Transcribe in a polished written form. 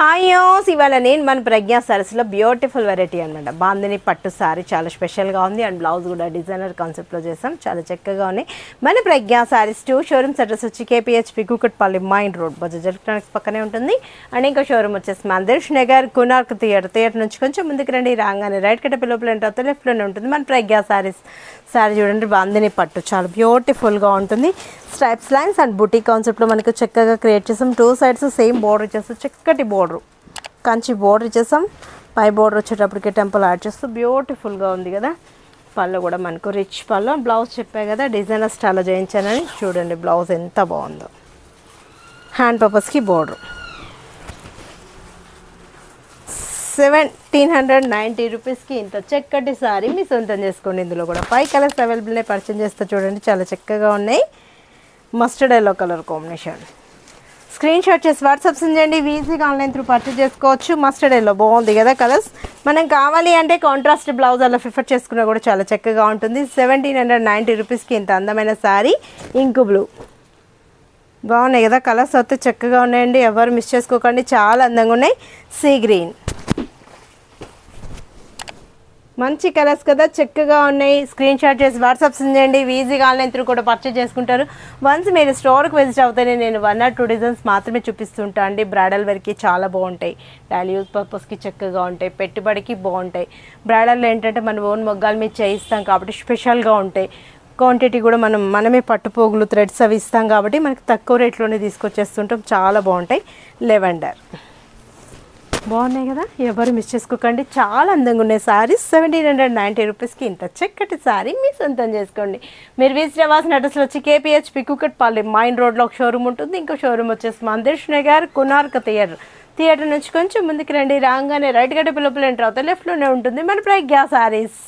హాయోస్ ఇవాళ నేను మన ప్రజ్ఞా సారీస్లో బ్యూటిఫుల్ వెరైటీ అనమాట. బాందిని పట్టు సారీ చాలా స్పెషల్గా ఉంది అండ్ బ్లౌజ్ కూడా డిజైనర్ కాన్సెప్ట్లో చేసాం. చాలా చక్కగా ఉన్నాయి. మన ప్రజ్ఞా సారీస్ 2 షోరూమ్స్ అడ్రస్ వచ్చి KPHB Kukatpally main road Bajaj electronics పక్కనే ఉంటుంది. అండ్ ఇంకో షోరూమ్ వచ్చేసి మందిర్ష్ నగర్ కునార్క్ థియేటర్ నుంచి కొంచెం ముందుకు రండి. రాగానే రైట్ కట్ట పిల్లలు ఎంటర్ లెఫ్ట్లోనే ఉంటుంది మన ప్రజ్ఞా సారీస్. సారీ చూడండి, బాందిని పట్టు చాలా బ్యూటిఫుల్గా ఉంటుంది. స్ట్రైప్స్ లైన్స్ అండ్ బుటీ కాన్సెప్ట్లో మనకు చక్కగా క్రియేట్ చేసాం. 2 సైడ్స్ సేమ్ బోర్డర్ ఇచ్చేస్తాం, చక్కటి బోర్డర్ కంచి బోర్డర్ ఇచ్చేసాం. పై బోర్డర్ వచ్చేటప్పటికి టెంపుల్ యాడ్ చేస్తూ బ్యూటిఫుల్గా ఉంది కదా. పళ్ళు కూడా మనకు రిచ్ పళ్ళు. బ్లౌజ్ చెప్పే కదా డిజైనర్ స్టైల్లో చేయించానని. చూడండి బ్లౌజ్ ఎంత బాగుందో. హ్యాండ్ పర్పస్కి బోర్డర్. 1790 రూపీస్కి ఇంత చక్కటి సారీ మీ సొంతం చేసుకోండి. ఇందులో కూడా 5 కలర్స్ అవైలబుల్నే పర్చేజ్ చేస్తే చూడండి చాలా చక్కగా ఉన్నాయి. Mustard yellow colour combination. Screen shot చేసి వాట్సాప్ చేయండి. ఈజీగా ఆన్లైన్ త్రూ పర్చేజ్ చేసుకోవచ్చు. మస్టర్డ్ ఎల్లో బాగుంది కదా కలర్స్. మనం కావాలి అంటే కాంట్రాస్ట్ బ్లౌజ్ అలా ప్రిఫర్ చేసుకున్నా కూడా చాలా చక్కగా ఉంటుంది. 1790 రూపీస్కి ఇంత అందమైన సారీ. ఇంకు బ్లూ బాగున్నాయి కదా కలర్స్ అయితే చక్కగా ఉన్నాయండి. ఎవరు మిస్ చేసుకోకండి, చాలా అందంగా ఉన్నాయి. సీ గ్రీన్ మంచి కలర్స్ కదా, చక్కగా ఉన్నాయి. స్క్రీన్ షాట్ చేసి వాట్సాప్ చేయండి. ఈజీగా ఆన్లైన్ త్రూ కూడా పర్చేజ్ చేసుకుంటారు. వన్స్ మీరు స్టోర్కి విజిట్ అవుతానే నేను 1 or 2 డిజైన్స్ మాత్రమే చూపిస్తుంటా అండి. బ్రైడల్ వేర్కి చాలా బాగుంటాయి, డైలీ యూజ్ పర్పస్కి చక్కగా ఉంటాయి, పెట్టుబడికి బాగుంటాయి. బ్రైడల్లో ఏంటంటే మనం ఓన్ మొగ్గాలు మీద చేయిస్తాం కాబట్టి స్పెషల్గా ఉంటాయి. క్వాంటిటీ కూడా మనమే పట్టుపోగులు థ్రెడ్స్ అవి ఇస్తాం కాబట్టి మనకి తక్కువ రేట్లోనే తీసుకొచ్చేస్తుంటాం. చాలా బాగుంటాయి. లెవెండర్ బాగున్నాయి కదా, ఎవరు మిస్ చేసుకోకండి. చాలా అందంగా ఉన్నాయి సారీస్. 1790 రూపీస్కి ఇంత చక్కటి సారీ మీ సొంతం చేసుకోండి. మీరు విజిట్ అవ్వాల్సిన అడ్రస్లో వచ్చి కేపీహెచ్పి కూకట్పల్లి మైన్ రోడ్లో ఒక షోరూమ్ ఉంటుంది. ఇంకో షోరూమ్ వచ్చేసి మందిర్ష్ నగర్ కునార్క్ థియేటర్ నుంచి కొంచెం ముందుకు రండి. రాగానే రైట్ గడ్డ పిల్లలు ఎంటర్ అవుతాయి లెఫ్ట్లోనే ఉంటుంది మన ప్రజ్ఞా సారీస్.